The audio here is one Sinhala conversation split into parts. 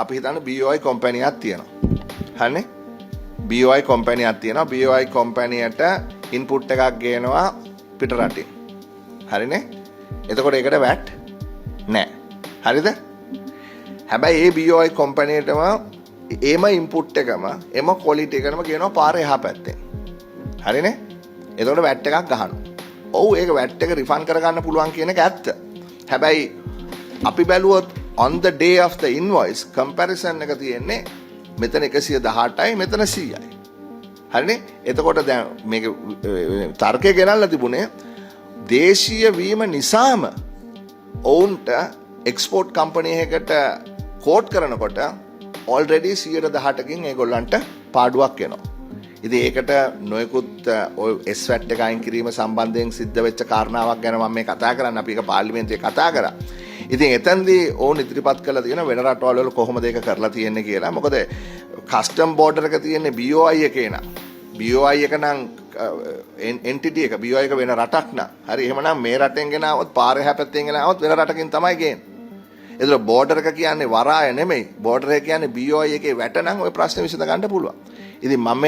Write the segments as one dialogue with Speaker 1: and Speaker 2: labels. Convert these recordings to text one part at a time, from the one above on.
Speaker 1: අපි හිතන්න BOI කම්පැනියක් තියෙනවා. හරිනේ? BOI කම්පැනියක් තියෙනවා. BOI කම්පැනියට ඉන්පුට් එකක් ගේනවා පිට රටින්. හරිනේ? එතකොට ඒකට VAT නැහැ. හරිද? හැබැයි ඒ BOI කම්පැනියටම ඒම ඉන්පුට් එකම එම ක්වොලිටි එකම ගේනවා පාර එහා පැත්තෙන්. හරිනේ? එතකොට VAT එකක් ගහනවා. ඔව් ඒක VAT එක රිෆන්ඩ් කරගන්න පුළුවන් කියන එක ඇත්ත. හැබැයි අපි බැලුවොත් on the day of the invoice comparison එක තියෙන්නේ මෙතන 118යි මෙතන 100යි. හරිනේ? එතකොට දැන් මේක තර්කය ගෙනල්ලා තිබුණේ දේශීය වීම නිසාම ඔවුන්ට එක්ස්පෝර්ට් කම්පැනි එකකට කෝට් කරනකොට already 118කින් ඒගොල්ලන්ට පාඩුවක් එනවා. ඉතින් ඒකට නොයෙකුත් ඔය SWAT එක අයින් කිරීම සම්බන්ධයෙන් සිද්ධ වෙච්ච කාරණාවක් ගැන මම මේ කතා කරන්න අපි ඒක පාර්ලිමේන්තුවේ කතා කරා. ඉතින් එතනදී ඕන් ඉදිරිපත් කළා තියෙන වෙන රටවල් වල කොහොමද ඒක කරලා තියෙන්නේ කියලා. මොකද කස්ටම් බෝඩර් එක තියෙන්නේ BOI එකේ නා. BOI එක නම් entity එක BOI එක වෙන රටක් නා. හරි එහෙමනම් මේ රටෙන් ගෙනාවොත් පාරේ හැපැත්තෙන් ගෙනාවොත් වෙන රටකින් තමයි ගේන්නේ. ඒතර බෝඩර් එක කියන්නේ වරාය නෙමෙයි. බෝඩර් එක කියන්නේ BOI එකේ වැට නම් ওই ප්‍රශ්නේ විසඳ ගන්න පුළුවන්. ඉතින් මම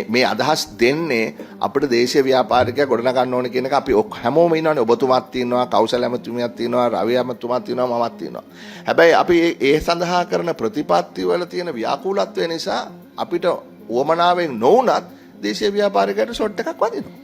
Speaker 1: මේ අදහස් දෙන්නේ අපිට දේශීය ව්‍යාපාරිකයා ගොඩනගන්න ඕනේ කියන එක අපි හැමෝම ඉන්නවනේ. ඔබතුමාත් ඉන්නවා, කෞශල ඇමතුමියක් ඉන්නවා, රවි ඇමතුමාත් ඉන්නවා, මමත් ඉන්නවා. හැබැයි අපි ඒ සඳහා කරන ප්‍රතිපත්ති වල තියෙන ව්‍යාකූලත්වය නිසා අපිට උවමනාවෙන් නොවුනත් දේශීය ව්‍යාපාරිකයට ෂොට් එකක් වදිනවා.